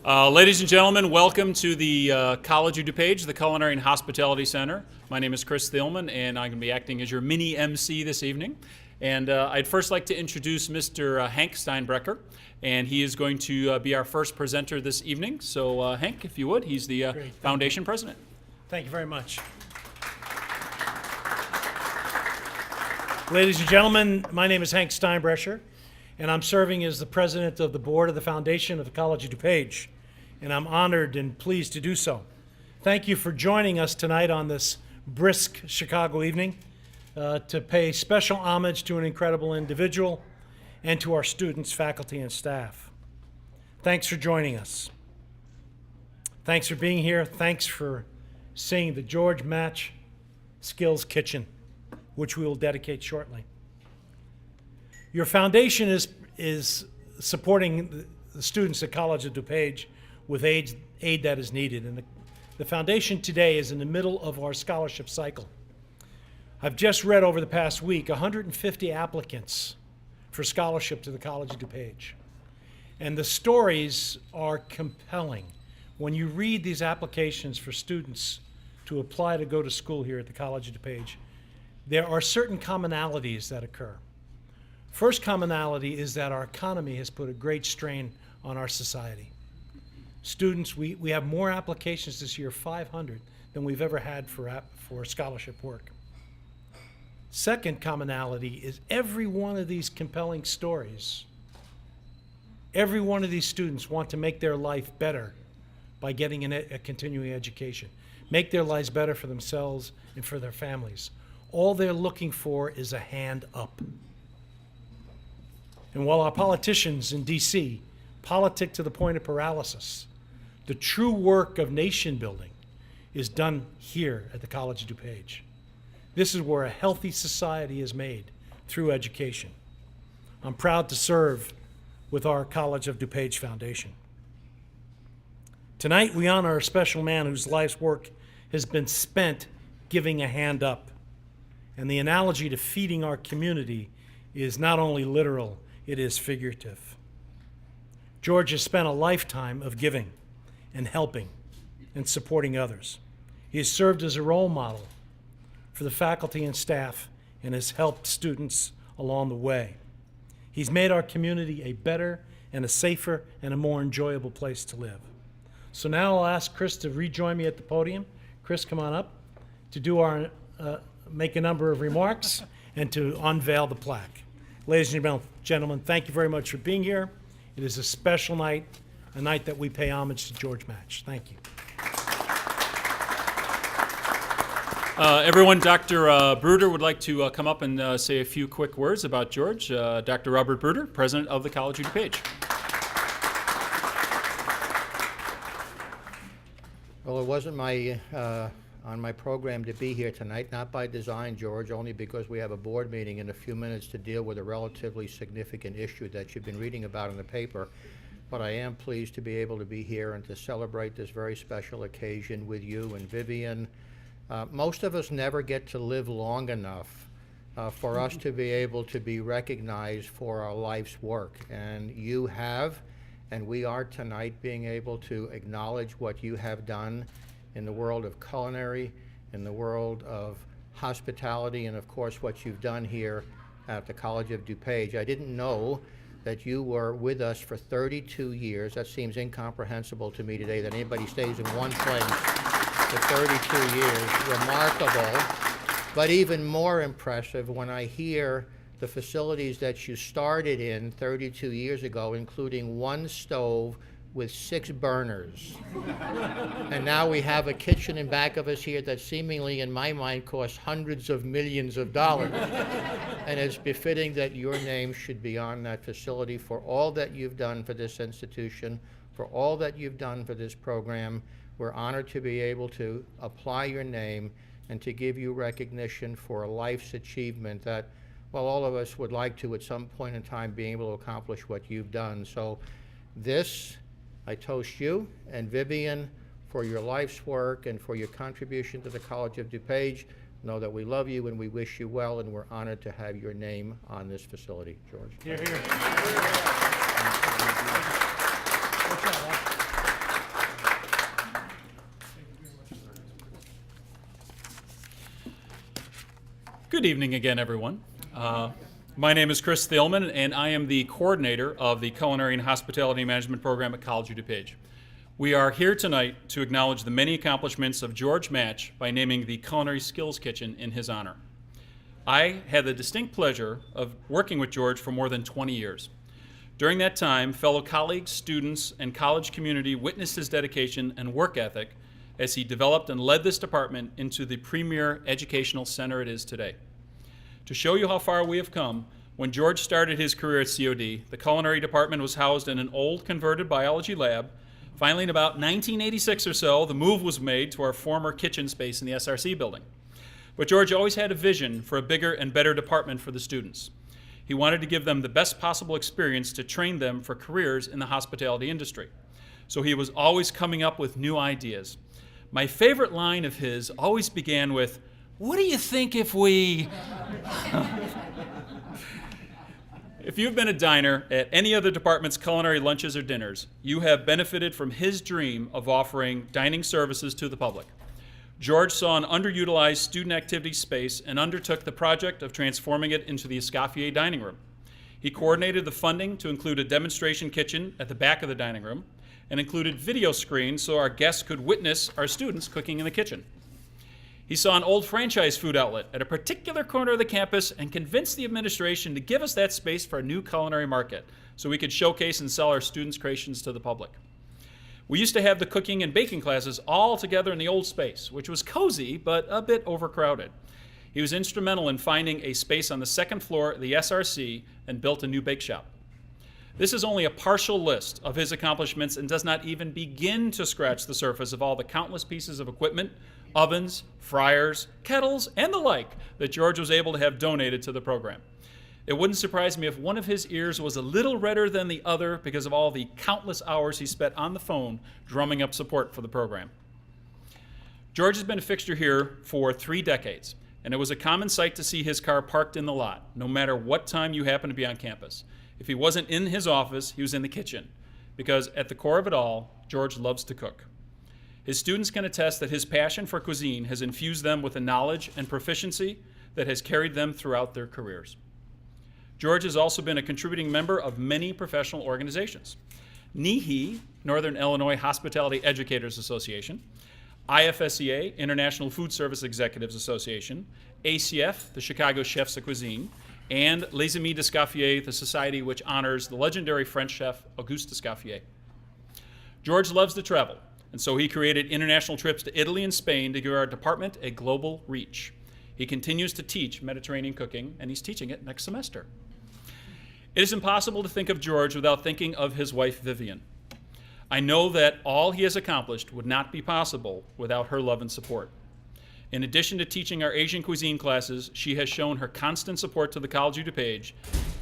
Ladies and gentlemen, welcome to the College of DuPage, the Culinary Hospitality Center. My name is Chris Thielman, and I'm going to be acting as your mini MC this evening. And I'd first like to introduce Mr. Hank Steinbrecher, and he is going to be our first presenter this evening. So Hank, if you would, he's the foundation president. Thank you very much. Ladies and gentlemen, my name is Hank Steinbrecher, and I'm serving as the president of the board of the foundation of the College of DuPage, and I'm honored and pleased to do so. Thank you for joining us tonight on this brisk Chicago evening to pay special homage to an incredible individual and to our students, faculty, and staff. Thanks for joining us. Thanks for being here. Thanks for seeing the George Macht Skills Kitchen, which we will dedicate shortly. Your foundation is supporting the students at College of DuPage with aid that is needed. And the foundation today is in the middle of our scholarship cycle. I've just read over the past week 150 applicants for scholarship to the College of DuPage. And the stories are compelling. When you read these applications for students to apply to go to school here at the College of DuPage, there are certain commonalities that occur. First commonality is that our economy has put a great strain on our society. Students, we have more applications this year, 500, than we've ever had for scholarship work. Second commonality is every one of these compelling stories, every one of these students want to make their life better by getting a continuing education, make their lives better for themselves and for their families. All they're looking for is a hand up. And while our politicians in D.C. politic to the point of paralysis, the true work of nation building is done here at the College of DuPage. This is where a healthy society is made through education. I'm proud to serve with our College of DuPage Foundation. Tonight we honor a special man whose life's work has been spent giving a hand up. And the analogy to feeding our community is not only literal, it is figurative. George has spent a lifetime of giving and helping and supporting others. He has served as a role model for the faculty and staff and has helped students along the way. He's made our community a better and a safer and a more enjoyable place to live. So now I'll ask Chris to rejoin me at the podium. Chris, come on up to do our make a number of remarks and to unveil the plaque. Ladies and gentlemen, thank you very much for being here. It is a special night, a night that we pay homage to George Macht. Thank you. Everyone, Dr. Breuder would like to come up and say a few quick words about George. Dr. Robert Breuder, president of the College of DuPage. Well, it wasn't on my program to be here tonight, not by design, George, only because we have a board meeting in a few minutes to deal with a relatively significant issue that you've been reading about in the paper. But I am pleased to be able to be here and to celebrate this very special occasion with you and Vivian. Most of us never get to live long enough for us to be able to be recognized for our life's work. And you have, and we are tonight being able to acknowledge what you have done in the world of culinary, in the world of hospitality, and of course what you've done here at the College of DuPage. I didn't know that you were with us for 32 years. That seems incomprehensible to me today, that anybody stays in one place for 32 years. Remarkable, but even more impressive when I hear the facilities that you started in 32 years ago, including one stove with 6 burners. And now we have a kitchen in back of us here that seemingly, in my mind, costs hundreds of millions of dollars. And it's befitting that your name should be on that facility for all that you've done for this institution, for all that you've done for this program. We're honored to be able to apply your name and to give you recognition for a life's achievement that, well, all of us would like to at some point in time be able to accomplish what you've done. So this, I toast you and Vivian for your life's work and for your contribution to the College of DuPage. Know that we love you and we wish you well, and we're honored to have your name on this facility, George. Here, here. Good evening again, everyone. My name is Chris Thielman, and I am the coordinator of the Culinary and Hospitality Management program at College of DuPage. We are here tonight to acknowledge the many accomplishments of George Macht by naming the Culinary Skills Kitchen in his honor. I had the distinct pleasure of working with George for more than 20 years. During that time, fellow colleagues, students, and college community witnessed his dedication and work ethic as he developed and led this department into the premier educational center it is today. To show you how far we have come, when George started his career at COD, the culinary department was housed in an old converted biology lab. Finally, in about 1986 or so, the move was made to our former kitchen space in the SRC building. But George always had a vision for a bigger and better department for the students. He wanted to give them the best possible experience to train them for careers in the hospitality industry. So he was always coming up with new ideas. My favorite line of his always began with, "What do you think if we..." If you've been a diner at any other department's culinary lunches or dinners, you have benefited from his dream of offering dining services to the public. George saw an underutilized student activity space and undertook the project of transforming it into the Escoffier dining room. He coordinated the funding to include a demonstration kitchen at the back of the dining room and included video screens so our guests could witness our students cooking in the kitchen. He saw an old franchise food outlet at a particular corner of the campus and convinced the administration to give us that space for a new culinary market so we could showcase and sell our students' creations to the public. We used to have the cooking and baking classes all together in the old space, which was cozy but a bit overcrowded. He was instrumental in finding a space on the second floor of the SRC and built a new bake shop. This is only a partial list of his accomplishments and does not even begin to scratch the surface of all the countless pieces of equipment, ovens, fryers, kettles, and the like that George was able to have donated to the program. It wouldn't surprise me if one of his ears was a little redder than the other because of all the countless hours he spent on the phone drumming up support for the program. George has been a fixture here for 3 decades, and it was a common sight to see his car parked in the lot, no matter what time you happen to be on campus. If he wasn't in his office, he was in the kitchen, because at the core of it all, George loves to cook. His students can attest that his passion for cuisine has infused them with a knowledge and proficiency that has carried them throughout their careers. George has also been a contributing member of many professional organizations. NIHE, Northern Illinois Hospitality Educators Association, IFSEA, International Food Service Executives Association, ACF, the Chicago Chefs of Cuisine, and Les Amis d'Escoffier, the society which honors the legendary French chef Auguste Escoffier. George loves to travel, and so he created international trips to Italy and Spain to give our department a global reach. He continues to teach Mediterranean cooking, and he's teaching it next semester. It is impossible to think of George without thinking of his wife, Vivian. I know that all he has accomplished would not be possible without her love and support. In addition to teaching our Asian cuisine classes, she has shown her constant support to the College of DuPage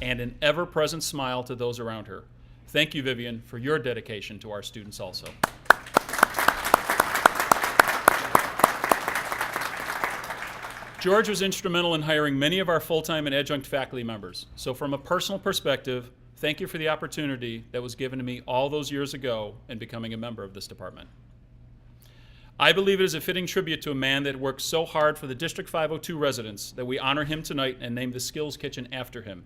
and an ever-present smile to those around her. Thank you, Vivian, for your dedication to our students also. George was instrumental in hiring many of our full-time and adjunct faculty members. So from a personal perspective, thank you for the opportunity that was given to me all those years ago in becoming a member of this department. I believe it is a fitting tribute to a man that worked so hard for the District 502 residents that we honor him tonight and name the Skills Kitchen after him.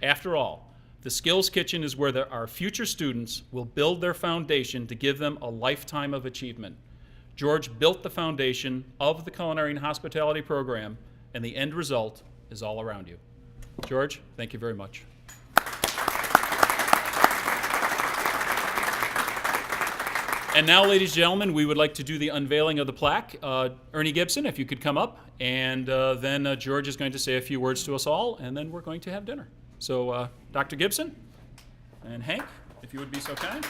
After all, the Skills Kitchen is where our future students will build their foundation to give them a lifetime of achievement. George built the foundation of the Culinary and Hospitality program, and the end result is all around you. George, thank you very much. And now, ladies and gentlemen, we would like to do the unveiling of the plaque. Ernie Gibson, if you could come up, and then George is going to say a few words to us all, and then we're going to have dinner. So, Dr. Gibson and Hank, if you would be so kind.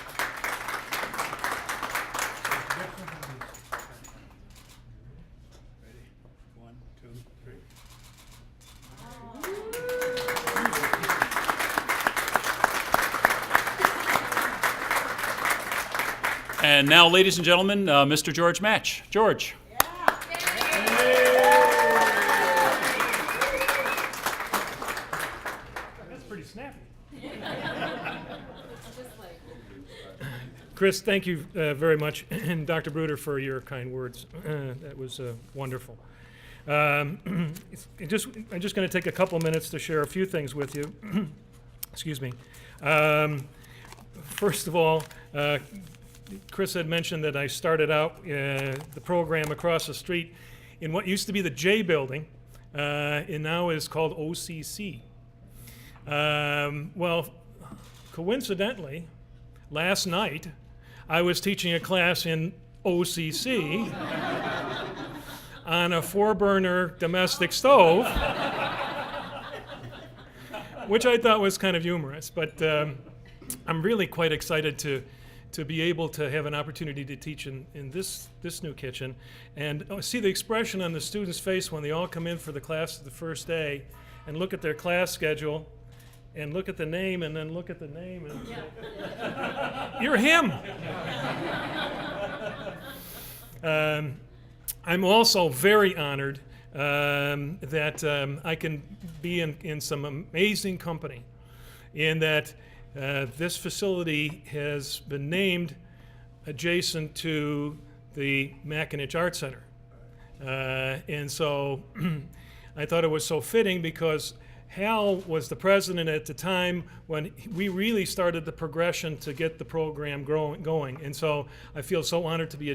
And now, ladies and gentlemen, Mr. George Macht. George. That's pretty snappy. Chris, thank you very much, and Dr. Breuder for your kind words. That was wonderful. I'm just going to take a couple minutes to share a few things with you. Excuse me. First of all, Chris had mentioned that I started out the program across the street in what used to be the J building, and now is called OCC. Well, coincidentally, last night I was teaching a class in OCC on a 4-burner domestic stove, which I thought was kind of humorous, but I'm really quite excited to be able to have an opportunity to teach in this new kitchen and see the expression on the students' face when they all come in for the class the first day and look at their class schedule and look at the name and then look at the name and say, "You're him." I'm also very honored that I can be in some amazing company, in that this facility has been named adjacent to the Mackinac Art Center. And so I thought it was so fitting because Hal was the president at the time when we really started the progression to get the program going. And so I feel so honored to be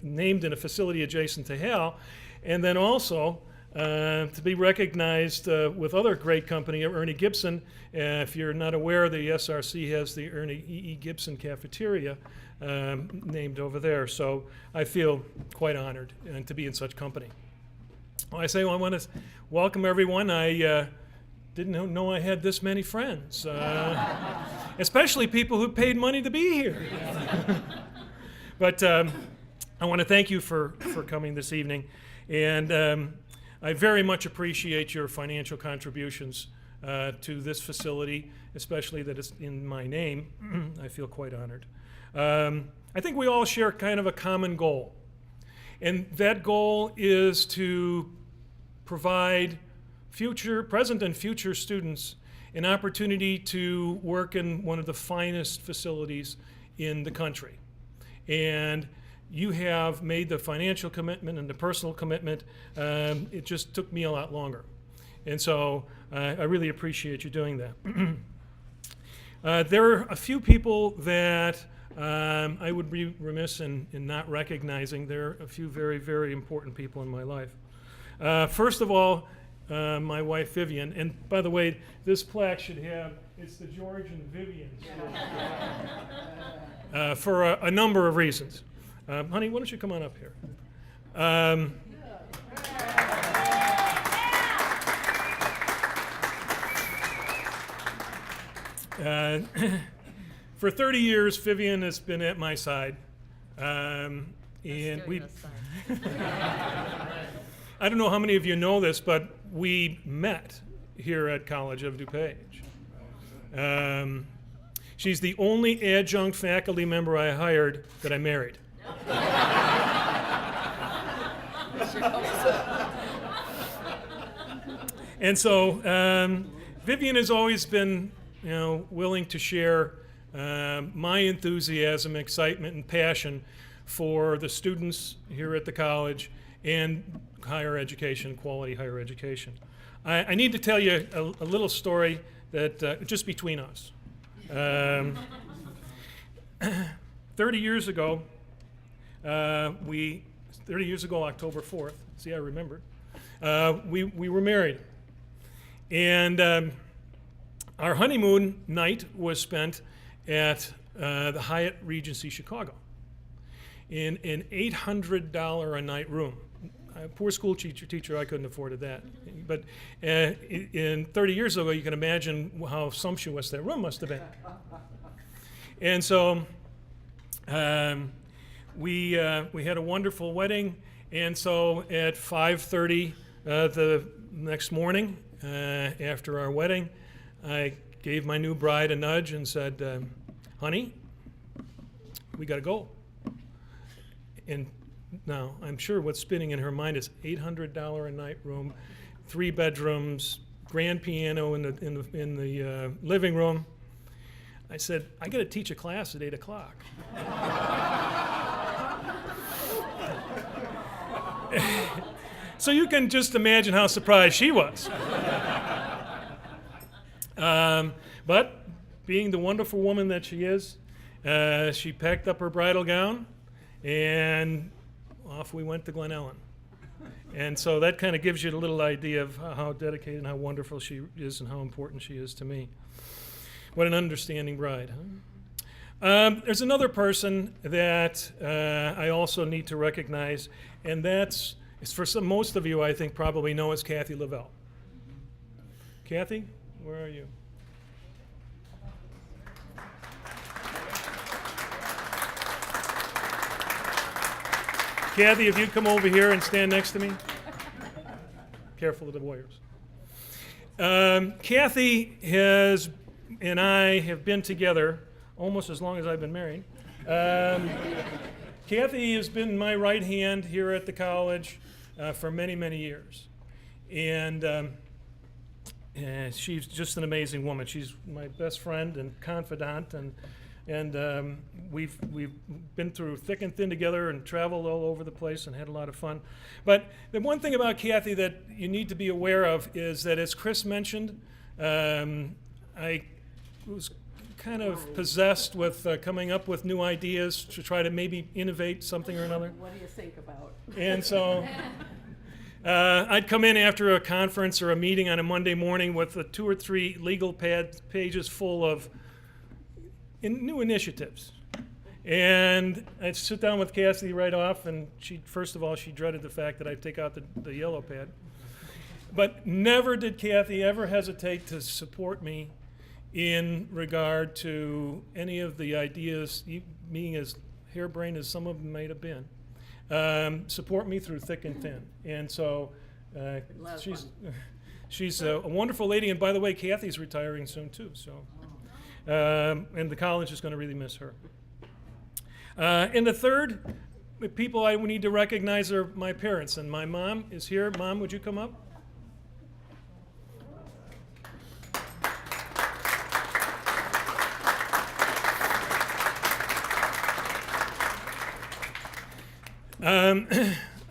named in a facility adjacent to Hal. And then also to be recognized with other great company, Ernie Gibson. If you're not aware, the SRC has the Ernie E.E. Gibson Cafeteria named over there. So I feel quite honored to be in such company. Well, I want to welcome everyone. I didn't know I had this many friends, especially people who paid money to be here. But I want to thank you for coming this evening. And I very much appreciate your financial contributions to this facility, especially that it's in my name. I feel quite honored. I think we all share kind of a common goal. And that goal is to provide present and future students an opportunity to work in one of the finest facilities in the country. And you have made the financial commitment and the personal commitment. It just took me a lot longer. And so I really appreciate you doing that. There are a few people that I would be remiss in not recognizing. There are a few very, very important people in my life. First of all, my wife Vivian, and by the way, this plaque should have, it's the George and Vivian for a number of reasons. Honey, why don't you come on up here? For 30 years, Vivian has been at my side, and we. I don't know how many of you know this, but we met here at College of DuPage. She's the only adjunct faculty member I hired that I married. And so Vivian has always been, willing to share my enthusiasm, excitement, and passion for the students here at the college and higher education, quality higher education. I need to tell you a little story that just between us. 30 years ago, October 4th, see, I remember, we were married. And our honeymoon night was spent at the Hyatt Regency Chicago in an $800 a night room. A poor school teacher, I couldn't afford that. But in 30 years ago, you can imagine how sumptuous that room must have been. And so we had a wonderful wedding. And so at 5:30 the next morning, after our wedding, I gave my new bride a nudge and said, honey, we got to go. And now, I'm sure what's spinning in her mind is $800 a night room, 3 bedrooms, grand piano in the living room. I said, I got to teach a class at 8 o'clock. So you can just imagine how surprised she was. But being the wonderful woman that she is, she packed up her bridal gown, and off we went to Glen Ellen. And so that kind of gives you a little idea of how dedicated and how wonderful she is and how important she is to me. What an understanding bride, huh? There's another person that I also need to recognize, and that's, for most of you, I think, probably know as Kathy Lavelle. Kathy, where are you? Kathy, if you'd come over here and stand next to me. Careful of the warriors. Kathy and I have been together almost as long as I've been married. Kathy has been my right hand here at the college for many, many years. And she's just an amazing woman. She's my best friend and confidant, and we've been through thick and thin together and traveled all over the place and had a lot of fun. But the one thing about Kathy that you need to be aware of is that, as Chris mentioned, I was kind of possessed with coming up with new ideas to try to maybe innovate something or another. What do you think about? And so I'd come in after a conference or a meeting on a Monday morning with 2 or 3 legal pages full of new initiatives. And I'd sit down with Cassidy right off, and first of all, she dreaded the fact that I'd take out the yellow pad. But never did Kathy ever hesitate to support me in regard to any of the ideas, being as harebrained as some of them might have been. Support me through thick and thin. And so she's a wonderful lady. And by the way, Kathy's retiring soon too. So, and the college is going to really miss her. And the third people I need to recognize are my parents. And my mom is here. Mom, would you come up?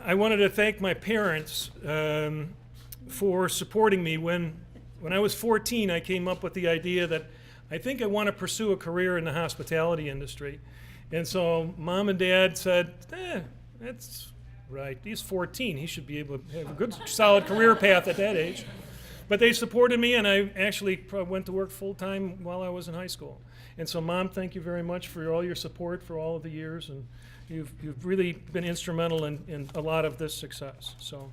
I wanted to thank my parents for supporting me. When I was 14, I came up with the idea that I think I want to pursue a career in the hospitality industry. And so Mom and Dad said, that's right, he's 14. He should be able to have a good, solid career path at that age. But they supported me, and I actually went to work full-time while I was in high school. And so, Mom, thank you very much for all your support for all of the years. And you've really been instrumental in a lot of this success. So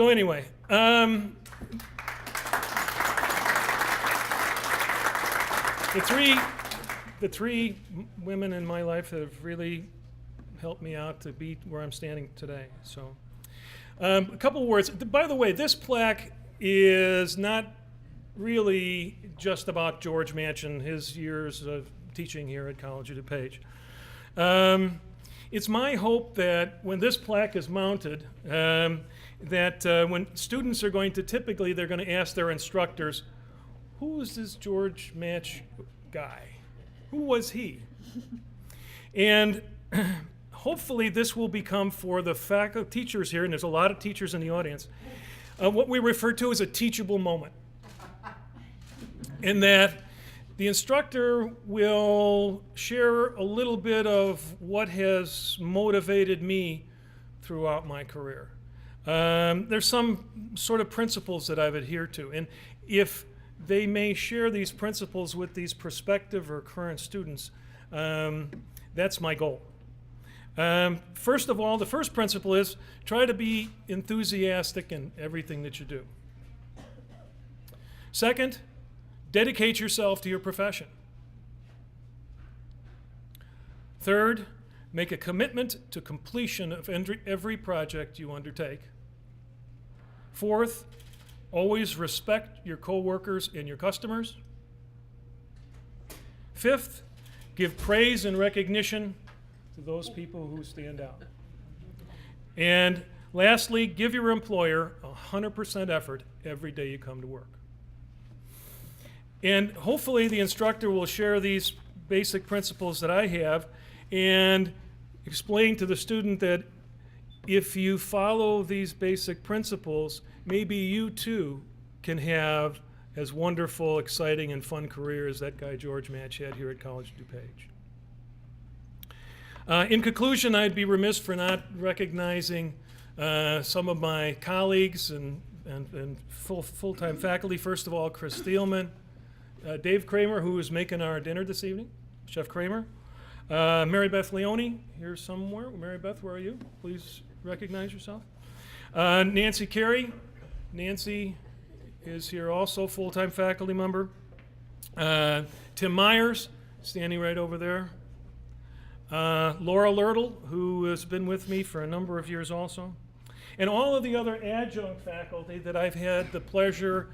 anyway, the three women in my life have really helped me out to be where I'm standing today. So a couple words. By the way, this plaque is not really just about George Macht and his years of teaching here at College of DuPage. It's my hope that when this plaque is mounted, that when students are going to, typically they're going to ask their instructors, who is this George Macht guy? Who was he? And hopefully this will become, for the faculty teachers here, and there's a lot of teachers in the audience, what we refer to as a teachable moment. In that the instructor will share a little bit of what has motivated me throughout my career. There's some sort of principles that I've adhered to, and if they may share these principles with these prospective or current students, that's my goal. First of all, the first principle is try to be enthusiastic in everything that you do. Second, dedicate yourself to your profession. Third, make a commitment to completion of every project you undertake. Fourth, always respect your coworkers and your customers. Fifth, give praise and recognition to those people who stand out. And lastly, give your employer 100% effort every day you come to work. And hopefully the instructor will share these basic principles that I have and explain to the student that if you follow these basic principles, maybe you too can have as wonderful, exciting, and fun career as that guy George Macht had here at College of DuPage. In conclusion, I'd be remiss for not recognizing some of my colleagues and full-time faculty. First of all, Chris Thielman, Dave Kramer, who is making our dinner this evening, Chef Kramer. Mary Beth Leone, here somewhere. Mary Beth, where are you? Please recognize yourself. Nancy Carey. Nancy is here also, full-time faculty member. Tim Myers, standing right over there. Laura Lertle, who has been with me for a number of years also. And all of the other adjunct faculty that I've had the pleasure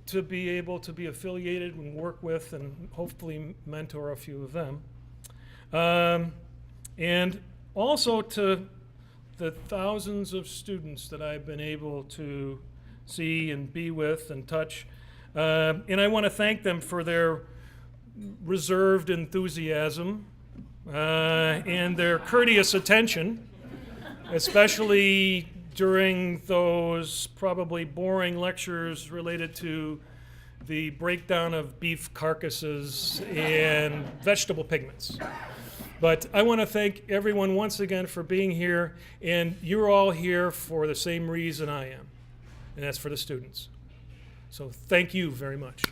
to be able to be affiliated and work with and hopefully mentor a few of them. And also to the thousands of students that I've been able to see and be with and touch. And I want to thank them for their reserved enthusiasm and their courteous attention, especially during those probably boring lectures related to the breakdown of beef carcasses and vegetable pigments. But I want to thank everyone once again for being here, and you're all here for the same reason I am, and that's for the students. So thank you very much.